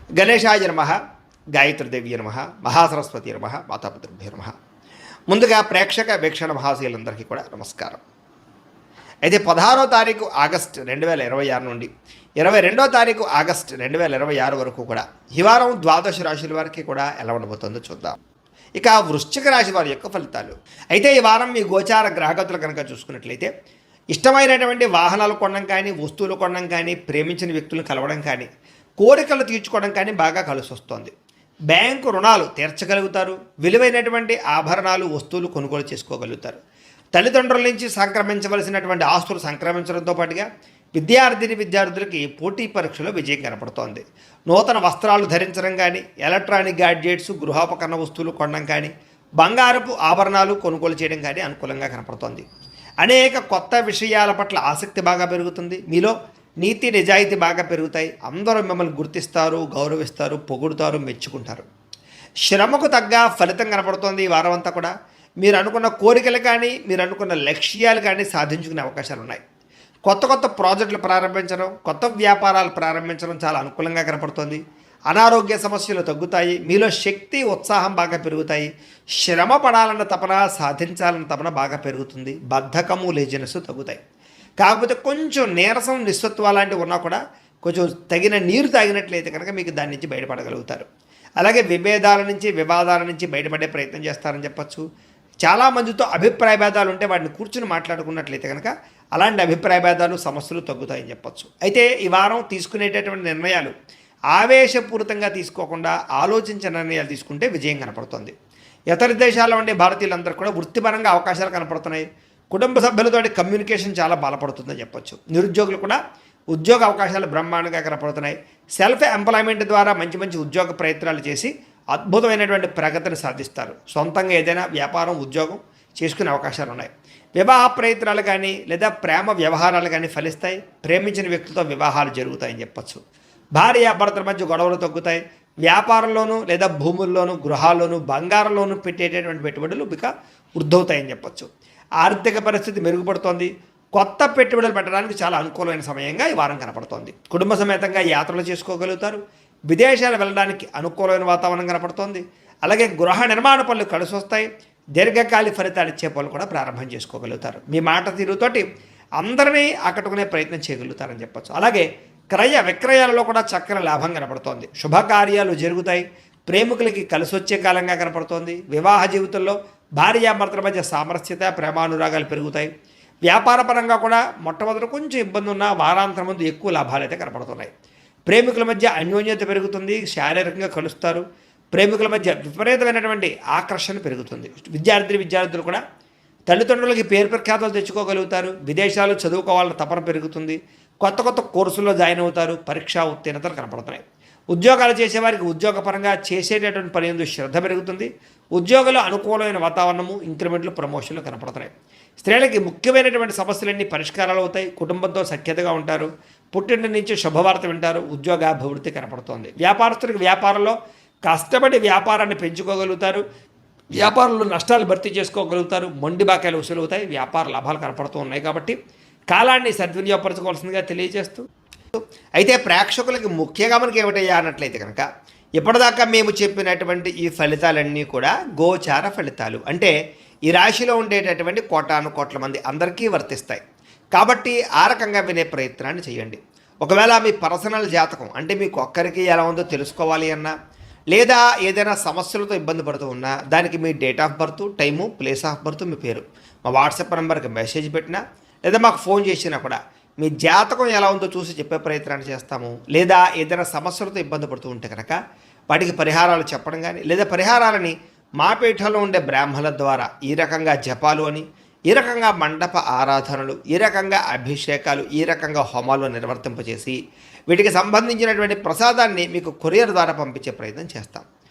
గణేశాయ నమః, గాయత్రీదేవి నమః, మహాసరస్వతి నమః, మాతాపితృభ్యో నమః. ముందుగా ప్రేక్షక వీక్షణ మహాశయులందరికీ కూడా నమస్కారం. అయితే 16వ తారీఖు ఆగస్టు 2026 నుండి 22వ తారీఖు ఆగస్టు 2026 వరకు కూడా ఈ వారం ద్వాదశ రాశుల వారికి కూడా ఎలా ఉండబోతుందో చూద్దాం. ఇక వృశ్చిక రాశి వారి యొక్క ఫలితాలు. అయితే ఈ వారం మీ గోచార గ్రహగతులు కనుక చూసుకున్నట్లయితే ఇష్టమైనటువంటి వాహనాలు కొనడం కానీ, వస్తువులు కొనడం కానీ, ప్రేమించిన వ్యక్తులను కలవడం కానీ, కోరికలు తీర్చుకోవడం కానీ బాగా కలిసి వస్తుంది. బ్యాంకు రుణాలు తీర్చగలుగుతారు. విలువైనటువంటి ఆభరణాలు, వస్తువులు కొనుగోలు చేసుకోగలుగుతారు. తల్లిదండ్రుల నుంచి సంక్రమించవలసినటువంటి ఆస్తులు సంక్రమించడంతో పాటుగా విద్యార్థులకి పోటీ పరీక్షలో విజయం కనపడుతోంది. నూతన వస్త్రాలు ధరించడం కానీ, ఎలక్ట్రానిక్ గ్యాడ్జెట్స్, గృహోపకరణ వస్తువులు కొనడం కానీ, బంగారపు ఆభరణాలు కొనుగోలు చేయడం కానీ అనుకూలంగా కనపడుతోంది. అనేక కొత్త విషయాల పట్ల ఆసక్తి బాగా పెరుగుతుంది. మీలో నీతి నిజాయితీ బాగా పెరుగుతాయి. అందరూ మిమ్మల్ని గుర్తిస్తారు, గౌరవిస్తారు, పొగుడుతారు, మెచ్చుకుంటారు. శ్రమకు తగ్గ ఫలితం కనపడుతోంది. ఈ వారం అంతా కూడా మీరు అనుకున్న కోరికలు కానీ, మీరు అనుకున్న లక్ష్యాలు కానీ సాధించుకునే అవకాశాలు ఉన్నాయి. కొత్త కొత్త ప్రాజెక్టులు ప్రారంభించడం, కొత్త వ్యాపారాలు ప్రారంభించడం చాలా అనుకూలంగా కనపడుతోంది. అనారోగ్య సమస్యలు తగ్గుతాయి. మీలో శక్తి, ఉత్సాహం బాగా పెరుగుతాయి. శ్రమ పడాలన్న తపన, సాధించాలన్న తపన బాగా పెరుగుతుంది. బద్ధకము, లేజినెస్ తగ్గుతాయి. కాకపోతే కొంచెం నీరసం, నిస్సత్వ లాంటివి ఉన్నా కూడా కొంచెం తగిన నీరు తాగినట్లయితే కనుక మీకు దాని నుంచి బయటపడగలుగుతారు. అలాగే విభేదాల నుంచి, వివాదాల నుంచి బయటపడే ప్రయత్నం చేస్తారని చెప్పచ్చు. చాలామందితో అభిప్రాయ భేదాలు ఉంటే వాటిని కూర్చుని మాట్లాడుకున్నట్లయితే కనుక అలాంటి అభిప్రాయ భేదాలు, సమస్యలు తగ్గుతాయని చెప్పచ్చు. అయితే ఈ వారం తీసుకునేటటువంటి నిర్ణయాలు ఆవేశపూరితంగా తీసుకోకుండా ఆలోచించిన నిర్ణయాలు తీసుకుంటే విజయం కనపడుతుంది. ఇతర దేశాల్లో ఉండే భారతీయులందరూ కూడా వృత్తిపరంగా అవకాశాలు కనపడుతున్నాయి. కుటుంబ సభ్యులతో కమ్యూనికేషన్ చాలా బలపడుతుందని చెప్పొచ్చు. నిరుద్యోగులు కూడా ఉద్యోగ అవకాశాలు బ్రహ్మాండంగా కనపడుతున్నాయి. సెల్ఫ్ ఎంప్లాయ్మెంట్ ద్వారా మంచి మంచి ఉద్యోగ ప్రయత్నాలు చేసి అద్భుతమైనటువంటి ప్రగతిని సాధిస్తారు. సొంతంగా ఏదైనా వ్యాపారం, ఉద్యోగం చేసుకునే అవకాశాలు ఉన్నాయి. వివాహ ప్రయత్నాలు కానీ లేదా ప్రేమ వ్యవహారాలు కానీ ఫలిస్తాయి. ప్రేమించిన వ్యక్తులతో వివాహాలు జరుగుతాయని చెప్పచ్చు. భార్యాభర్తల మధ్య గొడవలు తగ్గుతాయి. వ్యాపారంలోనూ లేదా భూముల్లోనూ, గృహాల్లోనూ, బంగారంలోనూ పెట్టేటటువంటి పెట్టుబడులు ఇక వృద్ధవుతాయని చెప్పచ్చు. ఆర్థిక పరిస్థితి మెరుగుపడుతోంది. కొత్త పెట్టుబడులు పెట్టడానికి చాలా అనుకూలమైన సమయంగా ఈ వారం కనపడుతోంది. కుటుంబ సమేతంగా యాత్రలు చేసుకోగలుగుతారు. విదేశాలు వెళ్ళడానికి అనుకూలమైన వాతావరణం కనపడుతోంది. అలాగే గృహ నిర్మాణ పనులు కలిసి వస్తాయి. దీర్ఘకాలిక ఫలితాలు ఇచ్చే పనులు కూడా ప్రారంభం చేసుకోగలుగుతారు. మీ మాట తీరుతోటి అందరినీ ఆకట్టుకునే ప్రయత్నం చేయగలుగుతారని చెప్పచ్చు. అలాగే క్రయ విక్రయాలలో కూడా చక్కని లాభం కనపడుతోంది. శుభకార్యాలు జరుగుతాయి. ప్రేమికులకి కలిసి వచ్చే కాలంగా కనపడుతోంది. వివాహ జీవితంలో భార్యాభర్తల మధ్య సామరస్యత, ప్రేమానురాగాలు పెరుగుతాయి. వ్యాపారపరంగా కూడా మొట్టమొదటి కొంచెం ఇబ్బంది ఉన్న వారాంతరం ముందు ఎక్కువ లాభాలు అయితే కనపడుతున్నాయి. ప్రేమికుల మధ్య అన్యోన్యత పెరుగుతుంది. శారీరకంగా కలుస్తారు. ప్రేమికుల మధ్య విపరీతమైనటువంటి ఆకర్షణ పెరుగుతుంది. విద్యార్థులు కూడా తల్లిదండ్రులకి పేరు ప్రఖ్యాతలు తెచ్చుకోగలుగుతారు. విదేశాలు చదువుకోవాలన్న తపన పెరుగుతుంది. కొత్త కొత్త కోర్సుల్లో జాయిన్ అవుతారు. పరీక్షా ఉత్తీర్ణతలు కనపడుతున్నాయి. ఉద్యోగాలు చేసేవారికి ఉద్యోగపరంగా చేసేటటువంటి పని ఎందు శ్రద్ధ పెరుగుతుంది. ఉద్యోగంలో అనుకూలమైన వాతావరణము, ఇంక్రిమెంట్లు, ప్రమోషన్లు కనపడుతున్నాయి. స్త్రీలకి ముఖ్యమైనటువంటి సమస్యలన్నీ పరిష్కారాలు అవుతాయి. కుటుంబంతో సఖ్యతగా ఉంటారు. పుట్టింటి నుంచి శుభవార్త వింటారు. ఉద్యోగాభివృద్ధి కనపడుతోంది. వ్యాపారస్తులకు వ్యాపారంలో కష్టపడి వ్యాపారాన్ని పెంచుకోగలుగుతారు. వ్యాపారంలో నష్టాలు భర్తీ చేసుకోగలుగుతారు. మొండి బాకాయలు వసూలవుతాయి. వ్యాపార లాభాలు కనపడుతూ ఉన్నాయి. కాబట్టి కాలాన్ని సద్వినియోగపరచుకోవాల్సిందిగా తెలియజేస్తూ, అయితే ప్రేక్షకులకి ముఖ్యంగా మనకి ఏమిటయ్యా అన్నట్లయితే కనుక ఇప్పటిదాకా మేము చెప్పినటువంటి ఈ ఫలితాలన్నీ కూడా గోచార ఫలితాలు. అంటే ఈ రాశిలో ఉండేటటువంటి కోటాను కోట్ల మంది అందరికీ వర్తిస్తాయి. కాబట్టి ఆ రకంగా వినే ప్రయత్నాన్ని చేయండి. ఒకవేళ మీ పర్సనల్ జాతకం అంటే మీకు ఒక్కరికి ఎలా ఉందో తెలుసుకోవాలి అన్నా, లేదా ఏదైనా సమస్యలతో ఇబ్బంది పడుతూ ఉన్నా దానికి మీ date of birth, time, place of birth, మీ పేరు మా వాట్సాప్ నెంబర్కి మెసేజ్ పెట్టినా లేదా మాకు ఫోన్ చేసినా కూడా మీ జాతకం ఎలా ఉందో చూసి చెప్పే ప్రయత్నాన్ని చేస్తాము. లేదా ఏదైనా సమస్యలతో ఇబ్బంది పడుతూ ఉంటే కనుక వాటికి పరిహారాలు చెప్పడం కానీ, లేదా పరిహారాలని మా పీఠంలో ఉండే బ్రాహ్మణుల ద్వారా ఈ రకంగా జపాలు అని, ఈ రకంగా మండప ఆరాధనలు, ఈ రకంగా అభిషేకాలు, ఈ రకంగా హోమాలు నిర్వర్తింపజేసి వీటికి సంబంధించినటువంటి ప్రసాదాన్ని మీకు కొరియర్ ద్వారా పంపించే ప్రయత్నం చేస్తాం.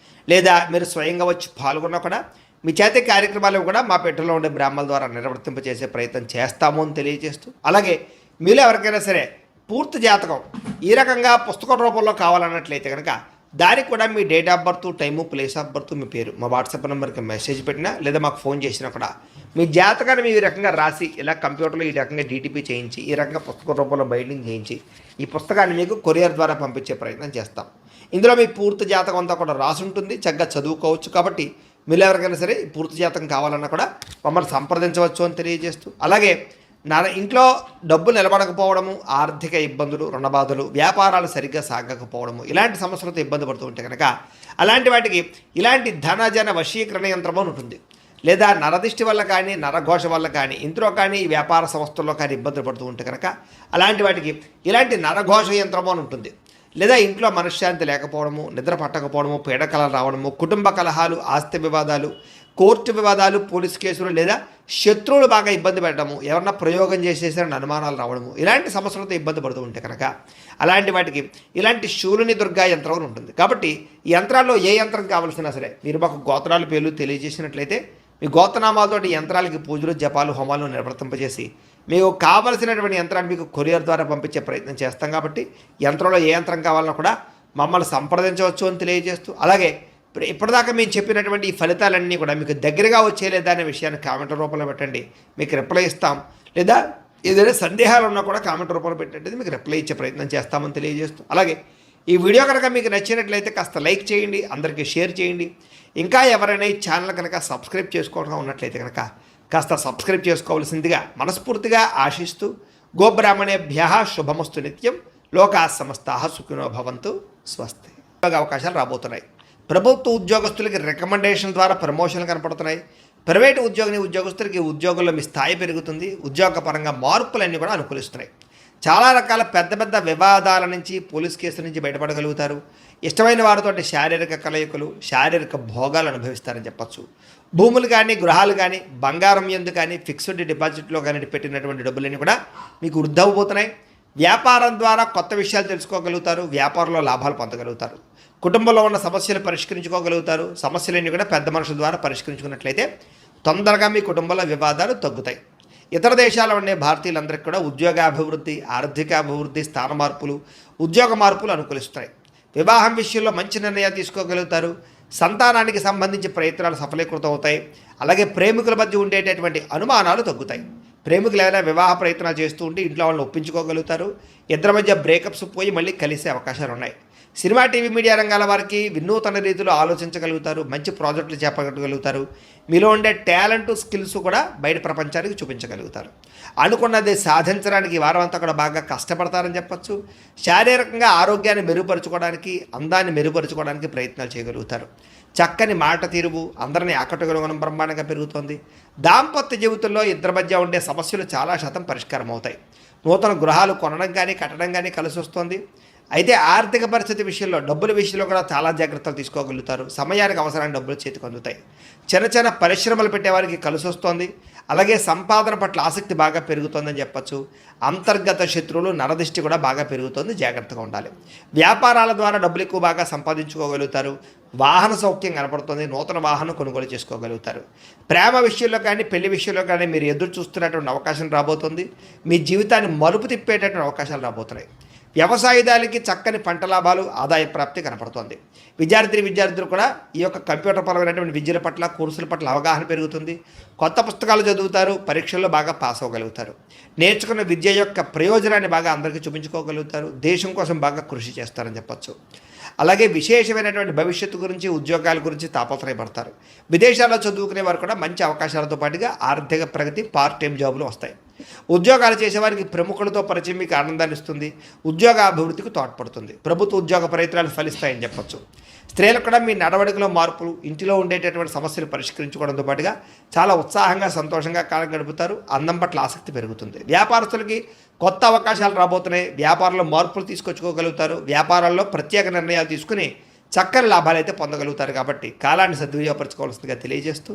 లేదా మీరు స్వయంగా వచ్చి పాల్గొన్నా కూడా మీ చేతి కార్యక్రమాలు కూడా మా పీఠంలో ఉండే బ్రాహ్మణుల ద్వారా నిర్వర్తింపజేసే ప్రయత్నం చేస్తాము అని తెలియజేస్తూ, అలాగే మీలో ఎవరికైనా సరే పూర్తి జాతకం ఈ రకంగా పుస్తక రూపంలో కావాలన్నట్లయితే కనుక దానికి కూడా మీ date of birth, time, place of birth, మీ పేరు మా వాట్సాప్ నెంబర్కి మెసేజ్ పెట్టినా లేదా మాకు ఫోన్ చేసినా కూడా మీ జాతకాన్ని మీ రకంగా రాసి ఇలా కంప్యూటర్లో ఈ రకంగా డీటీపీ చేయించి ఈ రకంగా పుస్తక రూపంలో బైండింగ్ చేయించి ఈ పుస్తకాన్ని మీకు కొరియర్ ద్వారా పంపించే ప్రయత్నం చేస్తాం. ఇందులో మీ పూర్తి జాతకం అంతా కూడా రాసి ఉంటుంది, చక్కగా చదువుకోవచ్చు. కాబట్టి మీరు ఎవరికైనా సరే ఈ పూర్తి జాతకం కావాలన్నా కూడా మమ్మల్ని సంప్రదించవచ్చు అని తెలియజేస్తూ, అలాగే ఇంట్లో డబ్బు నిలబడకపోవడము, ఆర్థిక ఇబ్బందులు, రుణబాధలు, వ్యాపారాలు సరిగ్గా సాగకపోవడము, ఇలాంటి సమస్యలతో ఇబ్బంది పడుతూ ఉంటే కనుక అలాంటి వాటికి ఇలాంటి ధనజన వశీకరణ యంత్రం అని ఉంటుంది. లేదా నరదిష్టి వల్ల కానీ, నరఘోష వల్ల కానీ, ఇంట్లో కానీ, వ్యాపార సంస్థల్లో కానీ ఇబ్బందులు పడుతూ ఉంటే కనుక అలాంటి వాటికి ఇలాంటి నరఘోష యంత్రము అని ఉంటుంది. లేదా ఇంట్లో మనశ్శాంతి లేకపోవడము, నిద్ర పట్టకపోవడము, పీడకలలు రావడము, కుటుంబ కలహాలు, ఆస్తి వివాదాలు, కోర్టు వివాదాలు, పోలీస్ కేసులు, లేదా శత్రువులు బాగా ఇబ్బంది పెట్టడము, ఎవరన్నా ప్రయోగం చేసేసారని అనుమానాలు రావడము, ఇలాంటి సమస్యలతో ఇబ్బంది పడుతూ ఉంటే కనుక అలాంటి వాటికి ఇలాంటి శూలుని దుర్గా యంత్రం అని ఉంటుంది. కాబట్టి ఈ యంత్రాల్లో ఏ యంత్రం కావాల్సినా సరే మీరు మాకు గోత్రాల పేర్లు తెలియజేసినట్లయితే మీ గోత్రనామాలతోటి యంత్రాలకి పూజలు, జపాలు, హోమాలు నిర్వర్తింపజేసి మీకు కావలసినటువంటి యంత్రాన్ని మీకు కొరియర్ ద్వారా పంపించే ప్రయత్నం చేస్తాం. కాబట్టి యంత్రంలో ఏ యంత్రం కావాలన్నా కూడా మమ్మల్ని సంప్రదించవచ్చు అని తెలియజేస్తూ, అలాగే ఇప్పటిదాకా మేము చెప్పినటువంటి ఈ ఫలితాలన్నీ కూడా మీకు దగ్గరగా వచ్చేలేదా అనే విషయాన్ని కామెంట్ రూపంలో పెట్టండి, మీకు రిప్లై ఇస్తాం. లేదా ఏదైనా సందేహాలు ఉన్నా కూడా కామెంట్ రూపంలో పెట్టండి, మీకు రిప్లై ఇచ్చే ప్రయత్నం చేస్తామని తెలియజేస్తూ, అలాగే ఈ వీడియో కనుక మీకు నచ్చినట్లయితే కాస్త లైక్ చేయండి, అందరికీ షేర్ చేయండి. ఇంకా ఎవరైనా ఈ ఛానల్ కనుక సబ్స్క్రైబ్ చేసుకోవడం ఉన్నట్లయితే కనుక కాస్త సబ్స్క్రైబ్ చేసుకోవాల్సిందిగా మనస్ఫూర్తిగా ఆశిస్తూ, గోబ్రాహ్మణేభ్యః శుభమస్తు నిత్యం, లోకా సమస్తాః సుఖినో భవంతు, స్వస్తి. అవకాశాలు రాబోతున్నాయి. ప్రభుత్వ ఉద్యోగస్తులకి రికమెండేషన్ ద్వారా ప్రమోషన్లు కనపడుతున్నాయి. ప్రైవేటు ఉద్యోగస్తులకి ఉద్యోగంలో మీ స్థాయి పెరుగుతుంది. ఉద్యోగపరంగా మార్పులన్నీ కూడా అనుకూలిస్తున్నాయి. చాలా రకాల పెద్ద పెద్ద వివాదాల నుంచి, పోలీస్ కేసుల నుంచి బయటపడగలుగుతారు. ఇష్టమైన వారితో శారీరక కలయికలు, శారీరక భోగాలు అనుభవిస్తారని చెప్పచ్చు. భూములు కానీ, గృహాలు కానీ, బంగారం ఎందు కానీ, ఫిక్స్డ్ డిపాజిట్లో కానీ పెట్టినటువంటి డబ్బులన్నీ కూడా మీకు వృద్ధవబోతున్నాయి. వ్యాపారం ద్వారా కొత్త విషయాలు తెలుసుకోగలుగుతారు. వ్యాపారంలో లాభాలు పొందగలుగుతారు. కుటుంబంలో ఉన్న సమస్యలు పరిష్కరించుకోగలుగుతారు. సమస్యలన్నీ కూడా పెద్ద మనుషుల ద్వారా పరిష్కరించుకున్నట్లయితే తొందరగా మీ కుటుంబంలో వివాదాలు తగ్గుతాయి. ఇతర దేశాల్లో ఉండే భారతీయులందరికీ కూడా ఉద్యోగాభివృద్ధి, ఆర్థికాభివృద్ధి, స్థాన మార్పులు, ఉద్యోగ మార్పులు అనుకూలిస్తాయి. వివాహం విషయంలో మంచి నిర్ణయాలు తీసుకోగలుగుతారు. సంతానానికి సంబంధించి ప్రయత్నాలు సఫలీకృతం అవుతాయి. అలాగే ప్రేమికుల మధ్య ఉండేటటువంటి అనుమానాలు తగ్గుతాయి. ప్రేమికులు ఏదైనా వివాహ ప్రయత్నాలు చేస్తూ ఉంటే ఇంట్లో వాళ్ళని ఒప్పించుకోగలుగుతారు. ఇద్దరి మధ్య బ్రేకప్స్ పోయి మళ్ళీ కలిసే అవకాశాలు ఉన్నాయి. సినిమా, టీవీ, మీడియా రంగాల వారికి వినూతన రీతిలో ఆలోచించగలుగుతారు. మంచి ప్రాజెక్టులు చేపట్టగలుగుతారు. మీలో ఉండే టాలెంట్, స్కిల్స్ కూడా బయట ప్రపంచానికి చూపించగలుగుతారు. అనుకున్నది సాధించడానికి ఈ వారం అంతా కూడా బాగా కష్టపడతారని చెప్పచ్చు. శారీరకంగా ఆరోగ్యాన్ని మెరుగుపరుచుకోవడానికి, అందాన్ని మెరుగుపరుచుకోవడానికి ప్రయత్నాలు చేయగలుగుతారు. చక్కని మాట తీరువు అందరినీ ఆకట్టుకోవడం బ్రహ్మాండంగా పెరుగుతోంది. దాంపత్య జీవితంలో ఇద్దరి మధ్య ఉండే సమస్యలు చాలా శాతం పరిష్కారం అవుతాయి. నూతన గృహాలు కొనడం కానీ, కట్టడం కానీ కలిసి వస్తుంది. అయితే ఆర్థిక పరిస్థితి విషయంలో, డబ్బుల విషయంలో కూడా చాలా జాగ్రత్తలు తీసుకోగలుగుతారు. సమయానికి అవసరమైన డబ్బులు చేతికి అందుతాయి. చిన్న చిన్న పరిశ్రమలు పెట్టేవారికి కలిసి వస్తుంది. అలాగే సంపాదన పట్ల ఆసక్తి బాగా పెరుగుతుందని చెప్పచ్చు. అంతర్గత శత్రువులు, నరదిష్టి కూడా బాగా పెరుగుతుంది, జాగ్రత్తగా ఉండాలి. వ్యాపారాల ద్వారా డబ్బులు ఎక్కువ బాగా సంపాదించుకోగలుగుతారు. వాహన సౌఖ్యం కనపడుతుంది. నూతన వాహనం కొనుగోలు చేసుకోగలుగుతారు. ప్రేమ విషయంలో కానీ, పెళ్లి విషయంలో కానీ మీరు ఎదురు చూస్తున్నటువంటి అవకాశం రాబోతుంది. మీ జీవితాన్ని మలుపు తిప్పేటటువంటి అవకాశాలు రాబోతున్నాయి. వ్యవసాయదారులకి చక్కని పంట లాభాలు, ఆదాయ ప్రాప్తి కనపడుతోంది. విద్యార్థులు కూడా ఈ యొక్క కంప్యూటర్ పరమైనటువంటి విద్యల పట్ల, కోర్సుల పట్ల అవగాహన పెరుగుతుంది. కొత్త పుస్తకాలు చదువుతారు. పరీక్షల్లో బాగా పాస్ అవ్వగలుగుతారు. నేర్చుకున్న విద్య యొక్క ప్రయోజనాన్ని బాగా అందరికీ చూపించుకోగలుగుతారు. దేశం కోసం బాగా కృషి చేస్తారని చెప్పచ్చు. అలాగే విశేషమైనటువంటి భవిష్యత్తు గురించి, ఉద్యోగాల గురించి తాపత్రయపడతారు. విదేశాల్లో చదువుకునే వారు కూడా మంచి అవకాశాలతో పాటుగా ఆర్థిక ప్రగతి, పార్ట్ టైం జాబులు వస్తాయి. ఉద్యోగాలు చేసేవారికి ప్రముఖులతో పరిచయం మీకు ఆనందాన్ని ఇస్తుంది. ఉద్యోగ అభివృద్ధికి తోడ్పడుతుంది. ప్రభుత్వ ఉద్యోగ ప్రయత్నాలు ఫలిస్తాయని చెప్పచ్చు. స్త్రీలకు కూడా మీ నడవడికలో మార్పులు, ఇంటిలో ఉండేటటువంటి సమస్యలు పరిష్కరించుకోవడంతో పాటుగా చాలా ఉత్సాహంగా, సంతోషంగా కాలం గడుపుతారు. అందం పట్ల ఆసక్తి పెరుగుతుంది. వ్యాపారస్తులకి కొత్త అవకాశాలు రాబోతున్నాయి. వ్యాపారంలో మార్పులు తీసుకొచ్చుకోగలుగుతారు. వ్యాపారాల్లో ప్రత్యేక నిర్ణయాలు తీసుకుని చక్కని లాభాలు అయితే పొందగలుగుతారు. కాబట్టి కాలాన్ని సద్వినియోగపరచుకోవాల్సిందిగా తెలియజేస్తూ